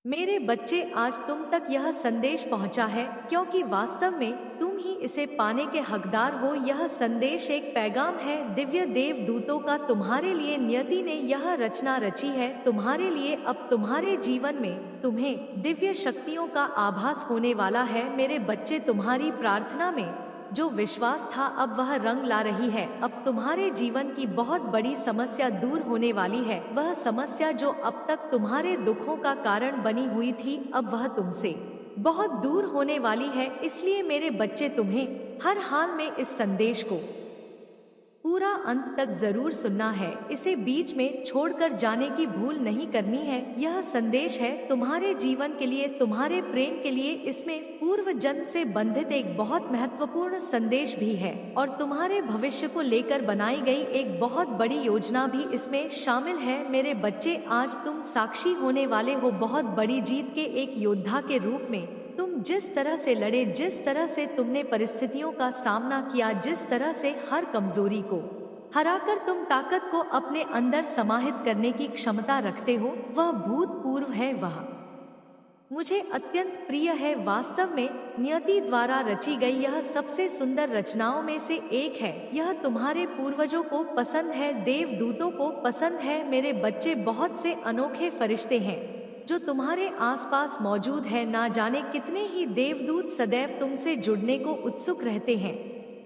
मेरे बच्चे, आज तुम तक यह संदेश पहुंचा है क्योंकि वास्तव में तुम ही इसे पाने के हकदार हो। यह संदेश एक पैगाम है दिव्य देवदूतों का। तुम्हारे लिए नियति ने यह रचना रची है, तुम्हारे लिए। अब तुम्हारे जीवन में तुम्हें दिव्य शक्तियों का आभास होने वाला है। मेरे बच्चे, तुम्हारी प्रार्थना में जो विश्वास था अब वह रंग ला रही है। अब तुम्हारे जीवन की बहुत बड़ी समस्या दूर होने वाली है। वह समस्या जो अब तक तुम्हारे दुखों का कारण बनी हुई थी, अब वह तुमसे बहुत दूर होने वाली है। इसलिए मेरे बच्चे, तुम्हें हर हाल में इस संदेश को पूरा अंत तक जरूर सुनना है। इसे बीच में छोड़कर जाने की भूल नहीं करनी है। यह संदेश है तुम्हारे जीवन के लिए, तुम्हारे प्रेम के लिए। इसमें पूर्व जन्म से बंधित एक बहुत महत्वपूर्ण संदेश भी है और तुम्हारे भविष्य को लेकर बनाई गई एक बहुत बड़ी योजना भी इसमें शामिल है। मेरे बच्चे, आज तुम साक्षी होने वाले हो बहुत बड़ी जीत के। एक योद्धा के रूप में तुम जिस तरह से लड़े, जिस तरह से तुमने परिस्थितियों का सामना किया, जिस तरह से हर कमजोरी को हराकर तुम ताकत को अपने अंदर समाहित करने की क्षमता रखते हो, वह भूतपूर्व है। वह मुझे अत्यंत प्रिय है। वास्तव में नियति द्वारा रची गई यह सबसे सुंदर रचनाओं में से एक है। यह तुम्हारे पूर्वजों को पसंद है, देवदूतों को पसंद है। मेरे बच्चे, बहुत से अनोखे फरिश्ते हैं जो तुम्हारे आसपास मौजूद है। ना जाने कितने ही देवदूत सदैव तुमसे जुड़ने को उत्सुक रहते हैं।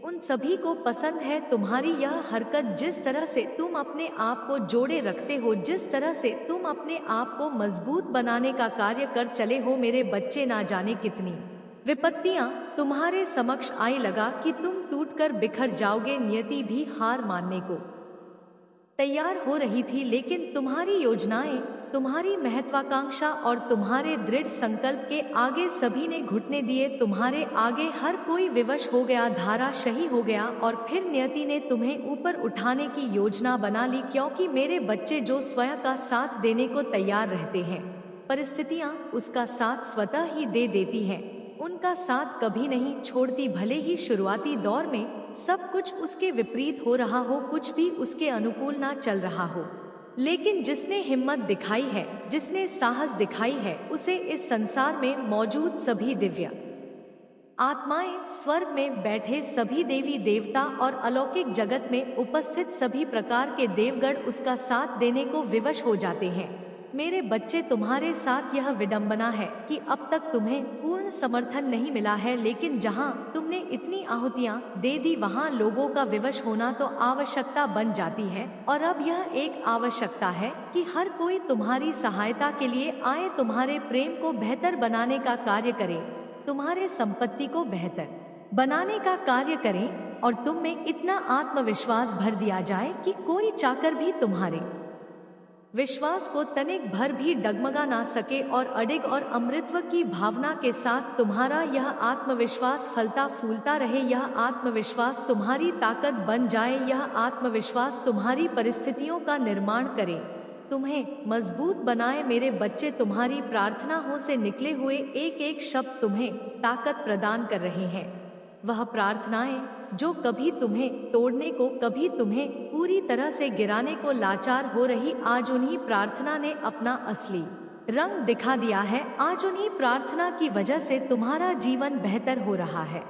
उन सभी को पसंद है तुम्हारी यह हरकत, जिस तरह से तुम अपने आप को जोड़े रखते हो, जिस तरह से तुम अपने आप को मजबूत बनाने का कार्य कर चले हो। मेरे बच्चे, ना जाने कितनी विपत्तियां तुम्हारे समक्ष आई, लगा कि तुम टूटकर बिखर जाओगे। नियति भी हार मानने को तैयार हो रही थी, लेकिन तुम्हारी योजनाएं, तुम्हारी महत्वाकांक्षा और तुम्हारे दृढ़ संकल्प के आगे सभी ने घुटने दिए। तुम्हारे आगे हर कोई विवश हो गया, धाराशायी हो गया और फिर नियति ने तुम्हें ऊपर उठाने की योजना बना ली। क्योंकि मेरे बच्चे, जो स्वयं का साथ देने को तैयार रहते हैं, परिस्थितियां उसका साथ स्वतः ही दे देती हैं। उनका साथ कभी नहीं छोड़ती। भले ही शुरुआती दौर में सब कुछ उसके विपरीत हो रहा हो, कुछ भी उसके अनुकूल ना चल रहा हो, लेकिन जिसने हिम्मत दिखाई है, जिसने साहस दिखाई है, उसे इस संसार में मौजूद सभी दिव्य आत्माएं, स्वर्ग में बैठे सभी देवी देवता और अलौकिक जगत में उपस्थित सभी प्रकार के देवगण उसका साथ देने को विवश हो जाते हैं। मेरे बच्चे, तुम्हारे साथ यह विडंबना है कि अब तक तुम्हें पूर्ण समर्थन नहीं मिला है, लेकिन जहां तुमने इतनी आहुतियां दे दी, वहां लोगों का विवश होना तो आवश्यकता बन जाती है। और अब यह एक आवश्यकता है कि हर कोई तुम्हारी सहायता के लिए आए, तुम्हारे प्रेम को बेहतर बनाने का कार्य करे, तुम्हारे संपत्ति को बेहतर बनाने का कार्य करें और तुम में इतना आत्मविश्वास भर दिया जाए कि कोई चाकर भी तुम्हारे विश्वास को तनिक भर भी डगमगा ना सके और अडिग और अमृतत्व की भावना के साथ तुम्हारा यह आत्मविश्वास फलता फूलता रहे। यह आत्मविश्वास तुम्हारी ताकत बन जाए। यह आत्मविश्वास तुम्हारी परिस्थितियों का निर्माण करे, तुम्हें मजबूत बनाए। मेरे बच्चे, तुम्हारी प्रार्थनाओं से निकले हुए एक एक शब्द तुम्हें ताकत प्रदान कर रहे हैं। वह प्रार्थनाएं जो कभी तुम्हें तोड़ने को, कभी तुम्हें पूरी तरह से गिराने को लाचार हो रही, आज उन्हीं प्रार्थना ने अपना असली रंग दिखा दिया है। आज उन्हीं प्रार्थना की वजह से तुम्हारा जीवन बेहतर हो रहा है।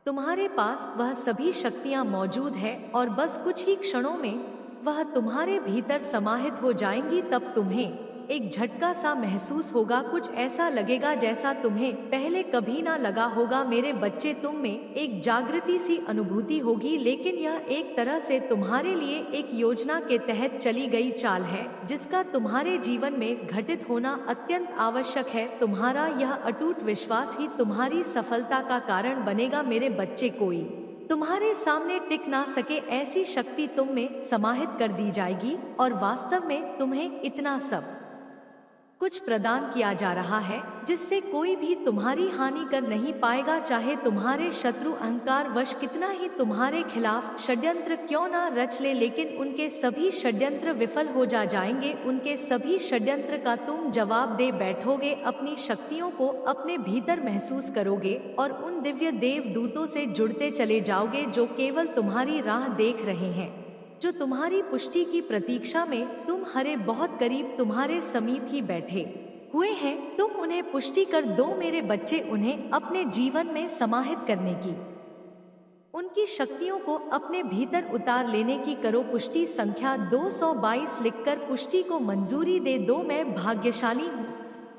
तुम्हारे पास वह सभी शक्तियां मौजूद है और बस कुछ ही क्षणों में वह तुम्हारे भीतर समाहित हो जाएंगी। तब तुम्हें एक झटका सा महसूस होगा, कुछ ऐसा लगेगा जैसा तुम्हें पहले कभी ना लगा होगा। मेरे बच्चे, तुम में एक जागृति सी अनुभूति होगी, लेकिन यह एक तरह से तुम्हारे लिए एक योजना के तहत चली गई चाल है, जिसका तुम्हारे जीवन में घटित होना अत्यंत आवश्यक है। तुम्हारा यह अटूट विश्वास ही तुम्हारी सफलता का कारण बनेगा। मेरे बच्चे, कोई तुम्हारे सामने टिक ना सके ऐसी शक्ति तुम में समाहित कर दी जाएगी और वास्तव में तुम्हें इतना सब कुछ प्रदान किया जा रहा है जिससे कोई भी तुम्हारी हानि कर नहीं पाएगा। चाहे तुम्हारे शत्रु अहंकार वश कितना ही तुम्हारे खिलाफ षड्यंत्र क्यों ना रच ले, लेकिन उनके सभी षड्यंत्र विफल हो जाएंगे। उनके सभी षड्यंत्र का तुम जवाब दे बैठोगे, अपनी शक्तियों को अपने भीतर महसूस करोगे और उन दिव्य देवदूतों से जुड़ते चले जाओगे जो केवल तुम्हारी राह देख रहे हैं, जो तुम्हारी पुष्टि की प्रतीक्षा में तुम हरे बहुत करीब तुम्हारे समीप ही बैठे हुए हैं, तुम उन्हें पुष्टि कर दो मेरे बच्चे, उन्हें अपने जीवन में समाहित करने की, उनकी शक्तियों को अपने भीतर उतार लेने की करो पुष्टि। संख्या 222 लिखकर पुष्टि को मंजूरी दे दो। मैं भाग्यशाली हूँ,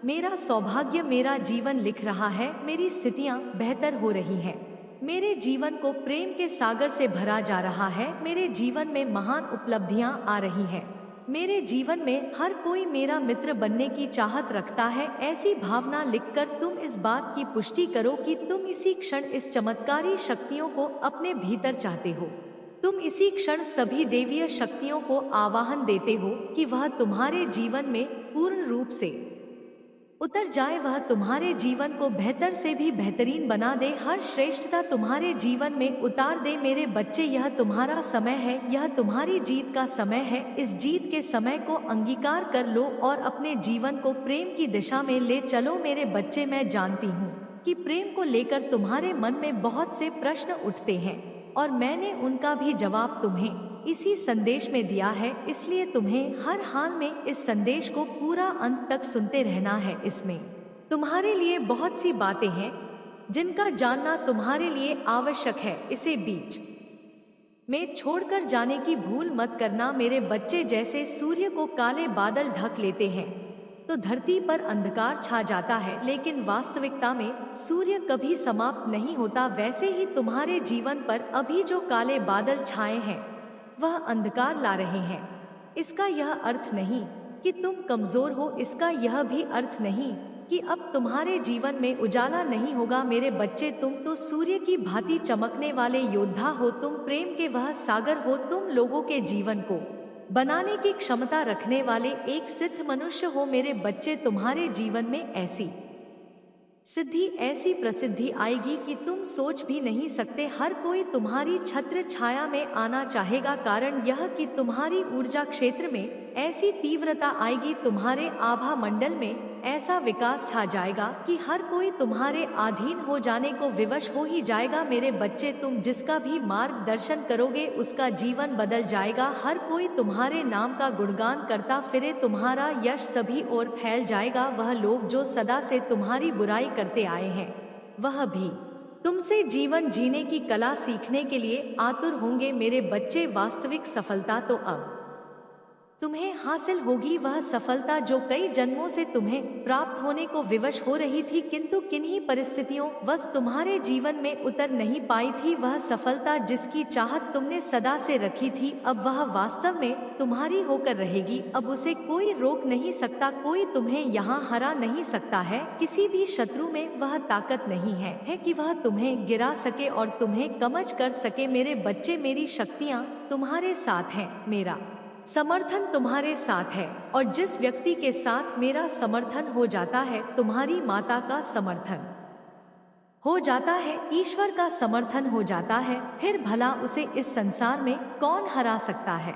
मेरा सौभाग्य मेरा जीवन लिख रहा है, मेरी स्थितियाँ बेहतर हो रही हैं, मेरे जीवन को प्रेम के सागर से भरा जा रहा है, मेरे जीवन में महान उपलब्धियाँ आ रही हैं, मेरे जीवन में हर कोई मेरा मित्र बनने की चाहत रखता है। ऐसी भावना लिखकर तुम इस बात की पुष्टि करो कि तुम इसी क्षण इस चमत्कारी शक्तियों को अपने भीतर चाहते हो। तुम इसी क्षण सभी देवीय शक्तियों को आवाहन देते हो कि वह तुम्हारे जीवन में पूर्ण रूप से उतर जाए, वह तुम्हारे जीवन को बेहतर से भी बेहतरीन बना दे, हर श्रेष्ठता तुम्हारे जीवन में उतार दे। मेरे बच्चे, यह तुम्हारा समय है, यह तुम्हारी जीत का समय है। इस जीत के समय को अंगीकार कर लो और अपने जीवन को प्रेम की दिशा में ले चलो। मेरे बच्चे, मैं जानती हूँ कि प्रेम को लेकर तुम्हारे मन में बहुत से प्रश्न उठते हैं और मैंने उनका भी जवाब तुम्हें इसी संदेश में दिया है, इसलिए तुम्हें हर हाल में इस संदेश को पूरा अंत तक सुनते रहना है। इसमें तुम्हारे लिए बहुत सी बातें हैं जिनका जानना तुम्हारे लिए आवश्यक है। इसे बीच में छोड़कर जाने की भूल मत करना। मेरे बच्चे, जैसे सूर्य को काले बादल ढक लेते हैं तो धरती पर अंधकार छा जाता है, लेकिन वास्तविकता में सूर्य कभी समाप्त नहीं होता, वैसे ही तुम्हारे जीवन पर अभी जो काले बादल छाए हैं वह अंधकार ला रहे हैं। इसका यह अर्थ नहीं कि तुम कमजोर हो, इसका यह भी अर्थ नहीं कि अब तुम्हारे जीवन में उजाला नहीं होगा। मेरे बच्चे, तुम तो सूर्य की भांति चमकने वाले योद्धा हो, तुम प्रेम के वह सागर हो, तुम लोगों के जीवन को बनाने की क्षमता रखने वाले एक सिद्ध मनुष्य हो। मेरे बच्चे, तुम्हारे जीवन में ऐसी सिद्धि, ऐसी प्रसिद्धि आएगी कि तुम सोच भी नहीं सकते। हर कोई तुम्हारी छत्र छाया में आना चाहेगा, कारण यह कि तुम्हारी ऊर्जा क्षेत्र में ऐसी तीव्रता आएगी, तुम्हारे आभा मंडल में ऐसा विकास छा जाएगा कि हर कोई तुम्हारे अधीन हो जाने को विवश हो ही जाएगा। मेरे बच्चे, तुम जिसका भी मार्गदर्शन करोगे उसका जीवन बदल जाएगा। हर कोई तुम्हारे नाम का गुणगान करता फिरे, तुम्हारा यश सभी ओर फैल जाएगा। वह लोग जो सदा से तुम्हारी बुराई करते आए हैं वह भी तुमसे जीवन जीने की कला सीखने के लिए आतुर होंगे। मेरे बच्चे, वास्तविक सफलता तो अब तुम्हें हासिल होगी, वह सफलता जो कई जन्मों से तुम्हें प्राप्त होने को विवश हो रही थी किंतु किन्हीं परिस्थितियों वश तुम्हारे जीवन में उतर नहीं पाई थी। वह सफलता जिसकी चाहत तुमने सदा से रखी थी, अब वह वास्तव में तुम्हारी होकर रहेगी। अब उसे कोई रोक नहीं सकता, कोई तुम्हें यहाँ हरा नहीं सकता है। किसी भी शत्रु में वह ताकत नहीं है कि वह तुम्हें गिरा सके और तुम्हें कमज कर सके। मेरे बच्चे, मेरी शक्तियाँ तुम्हारे साथ हैं, मेरा समर्थन तुम्हारे साथ है, और जिस व्यक्ति के साथ मेरा समर्थन हो जाता है, तुम्हारी माता का समर्थन हो जाता है, ईश्वर का समर्थन हो जाता है, फिर भला उसे इस संसार में कौन हरा सकता है।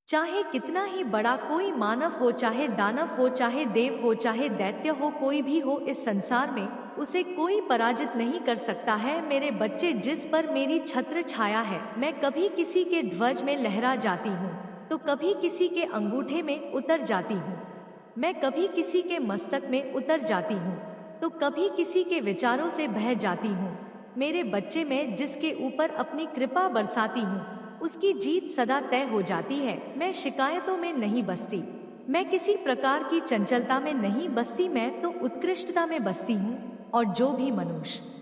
चाहे कितना ही बड़ा कोई मानव हो, चाहे दानव हो, चाहे देव हो, चाहे दैत्य हो, कोई भी हो, इस संसार में उसे कोई पराजित नहीं कर सकता है। मेरे बच्चे, जिस पर मेरी छत्र छाया है, मैं कभी किसी के ध्वज में लहरा जाती हूँ तो कभी किसी के अंगूठे में उतर जाती हूँ, मैं कभी किसी के मस्तक में उतर जाती हूँ तो कभी किसी के विचारों से बह जाती हूँ। मेरे बच्चे, मैं जिसके ऊपर अपनी कृपा बरसाती हूँ उसकी जीत सदा तय हो जाती है। मैं शिकायतों में नहीं बसती, मैं किसी प्रकार की चंचलता में नहीं बसती, मैं तो उत्कृष्टता में बसती हूँ। और जो भी मनुष्य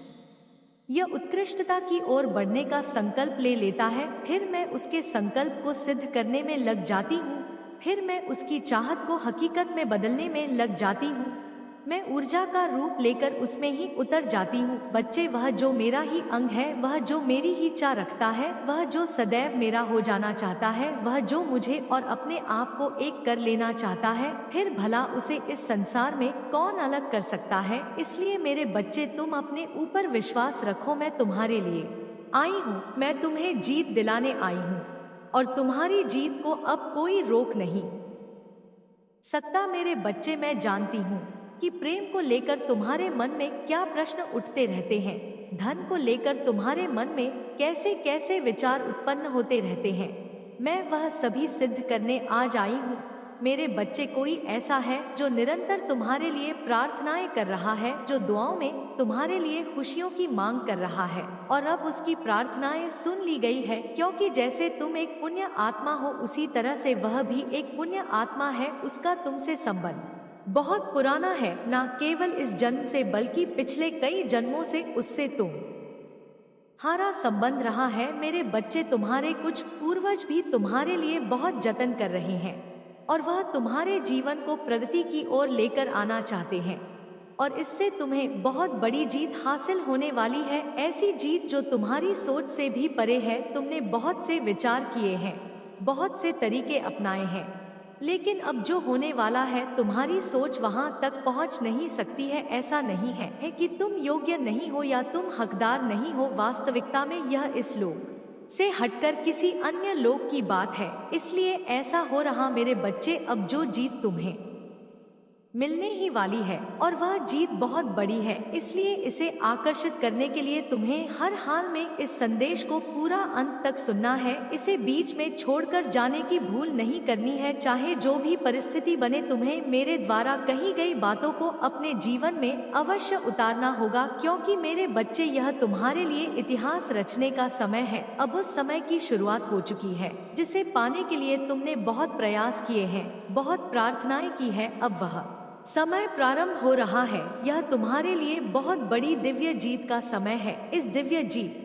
यह उत्कृष्टता की ओर बढ़ने का संकल्प ले लेता है, फिर मैं उसके संकल्प को सिद्ध करने में लग जाती हूँ, फिर मैं उसकी चाहत को हकीकत में बदलने में लग जाती हूँ। मैं ऊर्जा का रूप लेकर उसमें ही उतर जाती हूँ। बच्चे, वह जो मेरा ही अंग है, वह जो मेरी ही चाह रखता है, वह जो सदैव मेरा हो जाना चाहता है, वह जो मुझे और अपने आप को एक कर लेना चाहता है, फिर भला उसे इस संसार में कौन अलग कर सकता है। इसलिए मेरे बच्चे, तुम अपने ऊपर विश्वास रखो, मैं तुम्हारे लिए आई हूँ, मैं तुम्हें जीत दिलाने आई हूँ और तुम्हारी जीत को अब कोई रोक नहीं सकता। मेरे बच्चे, मैं जानती हूँ कि प्रेम को लेकर तुम्हारे मन में क्या प्रश्न उठते रहते हैं, धन को लेकर तुम्हारे मन में कैसे कैसे विचार उत्पन्न होते रहते हैं। मैं वह सभी सिद्ध करने आज आई हूँ। मेरे बच्चे, कोई ऐसा है जो निरंतर तुम्हारे लिए प्रार्थनाएं कर रहा है, जो दुआओं में तुम्हारे लिए खुशियों की मांग कर रहा है, और अब उसकी प्रार्थनाएं सुन ली गई है। क्योंकि जैसे तुम एक पुण्य आत्मा हो, उसी तरह से वह भी एक पुण्य आत्मा है। उसका तुमसे संबंध बहुत पुराना है, न केवल इस जन्म से बल्कि पिछले कई जन्मों से उससे तुम्हारा संबंध रहा है। मेरे बच्चे, तुम्हारे कुछ पूर्वज भी तुम्हारे लिए बहुत जतन कर रहे हैं और वह तुम्हारे जीवन को प्रगति की ओर लेकर आना चाहते हैं, और इससे तुम्हें बहुत बड़ी जीत हासिल होने वाली है। ऐसी जीत जो तुम्हारी सोच से भी परे है। तुमने बहुत से विचार किए हैं, बहुत से तरीके अपनाए हैं, लेकिन अब जो होने वाला है, तुम्हारी सोच वहां तक पहुंच नहीं सकती है। ऐसा नहीं है कि तुम योग्य नहीं हो या तुम हकदार नहीं हो। वास्तविकता में यह इस लोक से हटकर किसी अन्य लोक की बात है। इसलिए ऐसा हो रहा मेरे बच्चे, अब जो जीत तुम्हें मिलने ही वाली है, और वह जीत बहुत बड़ी है। इसलिए इसे आकर्षित करने के लिए तुम्हें हर हाल में इस संदेश को पूरा अंत तक सुनना है। इसे बीच में छोड़कर जाने की भूल नहीं करनी है। चाहे जो भी परिस्थिति बने, तुम्हें मेरे द्वारा कही गई बातों को अपने जीवन में अवश्य उतारना होगा। क्योंकि मेरे बच्चे, यह तुम्हारे लिए इतिहास रचने का समय है। अब उस समय की शुरुआत हो चुकी है जिसे पाने के लिए तुमने बहुत प्रयास किए हैं, बहुत प्रार्थनाएं की है। अब वह समय प्रारंभ हो रहा है। यह तुम्हारे लिए बहुत बड़ी दिव्य जीत का समय है। इस दिव्य जीत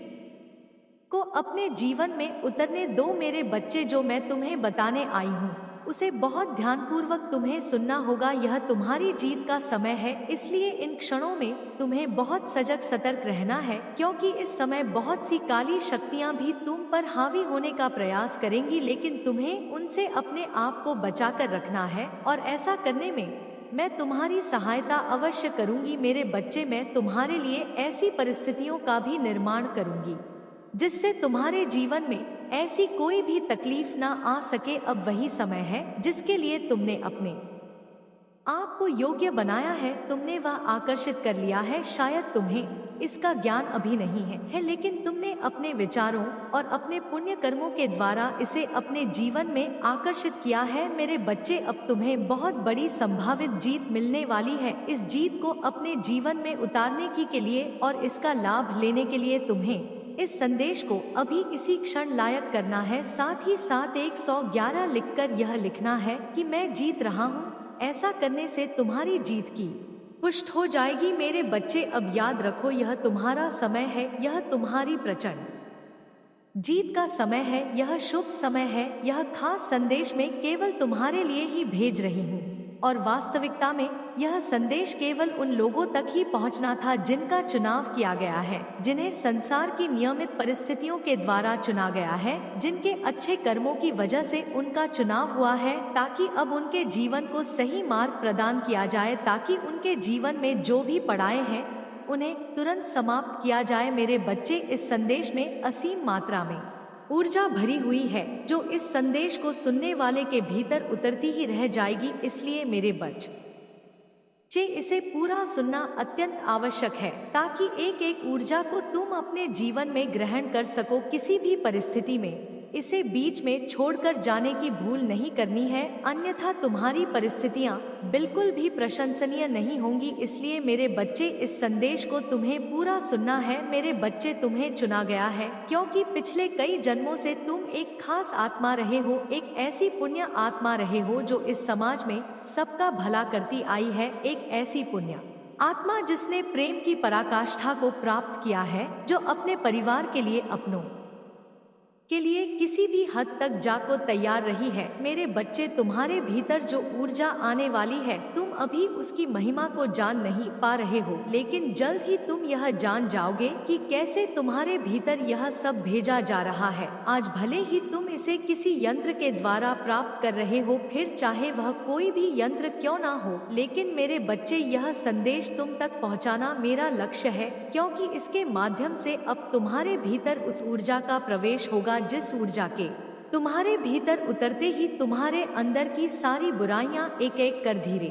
को अपने जीवन में उतरने दो मेरे बच्चे। जो मैं तुम्हें बताने आई हूँ, उसे बहुत ध्यानपूर्वक तुम्हें सुनना होगा। यह तुम्हारी जीत का समय है, इसलिए इन क्षणों में तुम्हें बहुत सजग सतर्क रहना है। क्योंकि इस समय बहुत सी काली शक्तियाँ भी तुम पर हावी होने का प्रयास करेंगी, लेकिन तुम्हें उनसे अपने आप को बचाकर रखना है, और ऐसा करने में मैं तुम्हारी सहायता अवश्य करूंगी। मेरे बच्चे, मैं तुम्हारे लिए ऐसी परिस्थितियों का भी निर्माण करूंगी जिससे तुम्हारे जीवन में ऐसी कोई भी तकलीफ ना आ सके। अब वही समय है जिसके लिए तुमने अपने आप को योग्य बनाया है। तुमने वह आकर्षित कर लिया है। शायद तुम्हें इसका ज्ञान अभी नहीं है, लेकिन तुमने अपने विचारों और अपने पुण्य कर्मों के द्वारा इसे अपने जीवन में आकर्षित किया है। मेरे बच्चे, अब तुम्हें बहुत बड़ी संभावित जीत मिलने वाली है। इस जीत को अपने जीवन में उतारने के लिए और इसका लाभ लेने के लिए तुम्हें इस संदेश को अभी इसी क्षण लायक करना है। साथ ही साथ 111 लिखकर यह लिखना है कि मैं जीत रहा हूँ। ऐसा करने से तुम्हारी जीत की पुष्ट हो जाएगी। मेरे बच्चे, अब याद रखो, यह तुम्हारा समय है। यह तुम्हारी प्रचंड जीत का समय है। यह शुभ समय है। यह खास संदेश में केवल तुम्हारे लिए ही भेज रही हूँ, और वास्तविकता में यह संदेश केवल उन लोगों तक ही पहुंचना था जिनका चुनाव किया गया है, जिन्हें संसार की नियमित परिस्थितियों के द्वारा चुना गया है, जिनके अच्छे कर्मों की वजह से उनका चुनाव हुआ है, ताकि अब उनके जीवन को सही मार्ग प्रदान किया जाए, ताकि उनके जीवन में जो भी पड़ाएं हैं उन्हें तुरंत समाप्त किया जाए। मेरे बच्चे, इस संदेश में असीम मात्रा में ऊर्जा भरी हुई है, जो इस संदेश को सुनने वाले के भीतर उतरती ही रह जाएगी। इसलिए मेरे बच्चे, इसे पूरा सुनना अत्यंत आवश्यक है, ताकि एक एक ऊर्जा को तुम अपने जीवन में ग्रहण कर सको। किसी भी परिस्थिति में इसे बीच में छोड़कर जाने की भूल नहीं करनी है, अन्यथा तुम्हारी परिस्थितियां बिल्कुल भी प्रशंसनीय नहीं होंगी। इसलिए मेरे बच्चे, इस संदेश को तुम्हें पूरा सुनना है। मेरे बच्चे, तुम्हें चुना गया है क्योंकि पिछले कई जन्मों से तुम एक खास आत्मा रहे हो, एक ऐसी पुण्य आत्मा रहे हो जो इस समाज में सबका भला करती आई है। एक ऐसी पुण्य आत्मा जिसने प्रेम की पराकाष्ठा को प्राप्त किया है, जो अपने परिवार के लिए, अपनों के लिए किसी भी हद तक जाको तैयार रही है। मेरे बच्चे, तुम्हारे भीतर जो ऊर्जा आने वाली है, तुम अभी उसकी महिमा को जान नहीं पा रहे हो, लेकिन जल्द ही तुम यह जान जाओगे कि कैसे तुम्हारे भीतर यह सब भेजा जा रहा है। आज भले ही तुम इसे किसी यंत्र के द्वारा प्राप्त कर रहे हो, फिर चाहे वह कोई भी यंत्र क्यों ना हो, लेकिन मेरे बच्चे, यह संदेश तुम तक पहुंचाना मेरा लक्ष्य है, क्योंकि इसके माध्यम से अब तुम्हारे भीतर उस ऊर्जा का प्रवेश होगा जिस ऊर्जा के तुम्हारे भीतर उतरते ही तुम्हारे अंदर की सारी बुराइयां एक एक कर धीरे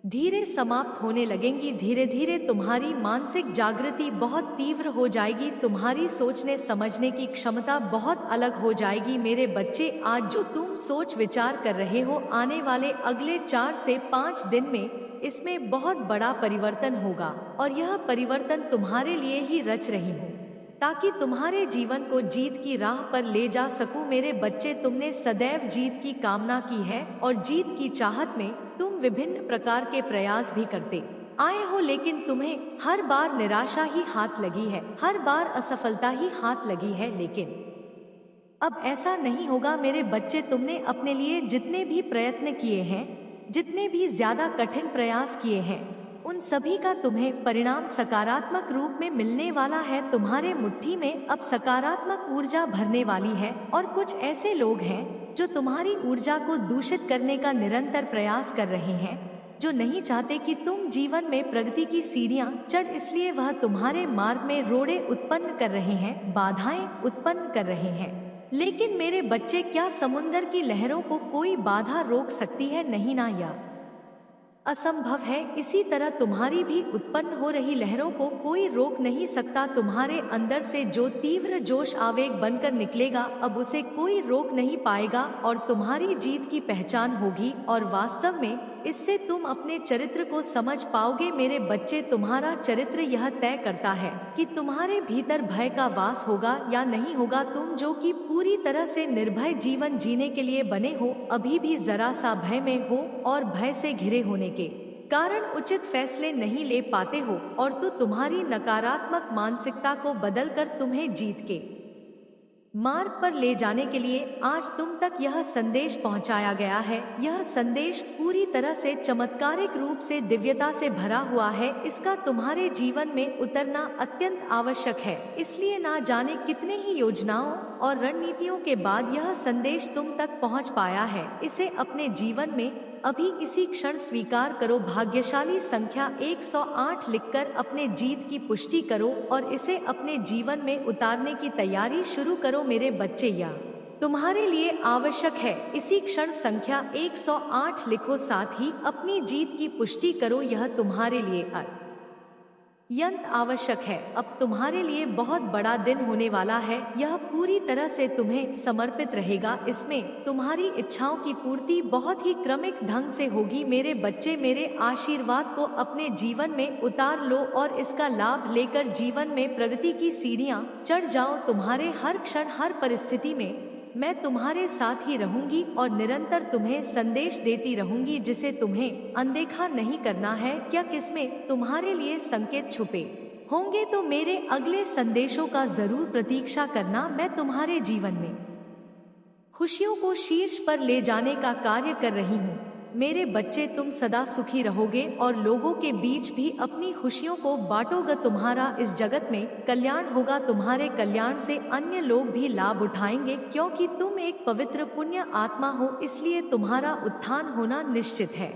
धीरे समाप्त होने लगेंगी। धीरे धीरे तुम्हारी मानसिक जागृति बहुत तीव्र हो जाएगी, तुम्हारी सोचने समझने की क्षमता बहुत अलग हो जाएगी। मेरे बच्चे, आज जो तुम सोच विचार कर रहे हो, आने वाले अगले 4 से 5 दिन में इसमें बहुत बड़ा परिवर्तन होगा, और यह परिवर्तन तुम्हारे लिए ही रच रही हूँ ताकि तुम्हारे जीवन को जीत की राह पर ले जा सकूं। मेरे बच्चे, तुमने सदैव जीत की कामना की है और जीत की चाहत में तुम विभिन्न प्रकार के प्रयास भी करते आए हो, लेकिन तुम्हें हर बार निराशा ही हाथ लगी है, हर बार असफलता ही हाथ लगी है। लेकिन अब ऐसा नहीं होगा मेरे बच्चे। तुमने अपने लिए जितने भी प्रयत्न किए हैं, जितने भी ज्यादा कठिन प्रयास किए हैं, उन सभी का तुम्हें परिणाम सकारात्मक रूप में मिलने वाला है। तुम्हारे मुट्ठी में अब सकारात्मक ऊर्जा भरने वाली है, और कुछ ऐसे लोग हैं जो तुम्हारी ऊर्जा को दूषित करने का निरंतर प्रयास कर रहे हैं, जो नहीं चाहते कि तुम जीवन में प्रगति की सीढ़ियां चढ़, इसलिए वह तुम्हारे मार्ग में रोड़े उत्पन्न कर रहे हैं, बाधाएं उत्पन्न कर रहे हैं। लेकिन मेरे बच्चे, क्या समुद्र की लहरों को कोई बाधा रोक सकती है? नहीं ना, या असंभव है। इसी तरह तुम्हारी भी उत्पन्न हो रही लहरों को कोई रोक नहीं सकता। तुम्हारे अंदर से जो तीव्र जोश आवेग बनकर निकलेगा, अब उसे कोई रोक नहीं पाएगा, और तुम्हारी जीत की पहचान होगी, और वास्तव में इससे तुम अपने चरित्र को समझ पाओगे। मेरे बच्चे, तुम्हारा चरित्र यह तय करता है कि तुम्हारे भीतर भय का वास होगा या नहीं होगा। तुम जो कि पूरी तरह से निर्भय जीवन जीने के लिए बने हो, अभी भी जरा सा भय में हो, और भय से घिरे होने के कारण उचित फैसले नहीं ले पाते हो, और तो तुम्हारी नकारात्मक मानसिकता को बदलकर तुम्हें जीत के मार्ग पर ले जाने के लिए आज तुम तक यह संदेश पहुंचाया गया है। यह संदेश पूरी तरह से चमत्कारिक रूप से दिव्यता से भरा हुआ है। इसका तुम्हारे जीवन में उतरना अत्यंत आवश्यक है। इसलिए ना जाने कितने ही योजनाओं और रणनीतियों के बाद यह संदेश तुम तक पहुंच पाया है। इसे अपने जीवन में अभी इसी क्षण स्वीकार करो। भाग्यशाली संख्या 108 लिखकर अपने जीत की पुष्टि करो और इसे अपने जीवन में उतारने की तैयारी शुरू करो। मेरे बच्चे, यह तुम्हारे लिए आवश्यक है। इसी क्षण संख्या 108 लिखो, साथ ही अपनी जीत की पुष्टि करो। यह तुम्हारे लिए अत्यंत आवश्यक है। अब तुम्हारे लिए बहुत बड़ा दिन होने वाला है। यह पूरी तरह से तुम्हें समर्पित रहेगा। इसमें तुम्हारी इच्छाओं की पूर्ति बहुत ही क्रमिक ढंग से होगी। मेरे बच्चे, मेरे आशीर्वाद को अपने जीवन में उतार लो और इसका लाभ लेकर जीवन में प्रगति की सीढ़ियां चढ़ जाओ। तुम्हारे हर क्षण, हर परिस्थिति में मैं तुम्हारे साथ ही रहूंगी और निरंतर तुम्हें संदेश देती रहूंगी जिसे तुम्हें अनदेखा नहीं करना है। क्या किसमें तुम्हारे लिए संकेत छुपे होंगे तो मेरे अगले संदेशों का जरूर प्रतीक्षा करना। मैं तुम्हारे जीवन में खुशियों को शीर्ष पर ले जाने का कार्य कर रही हूँ। मेरे बच्चे, तुम सदा सुखी रहोगे और लोगों के बीच भी अपनी खुशियों को बांटोगे। तुम्हारा इस जगत में कल्याण होगा। तुम्हारे कल्याण से अन्य लोग भी लाभ उठाएंगे, क्योंकि तुम एक पवित्र पुण्य आत्मा हो, इसलिए तुम्हारा उत्थान होना निश्चित है।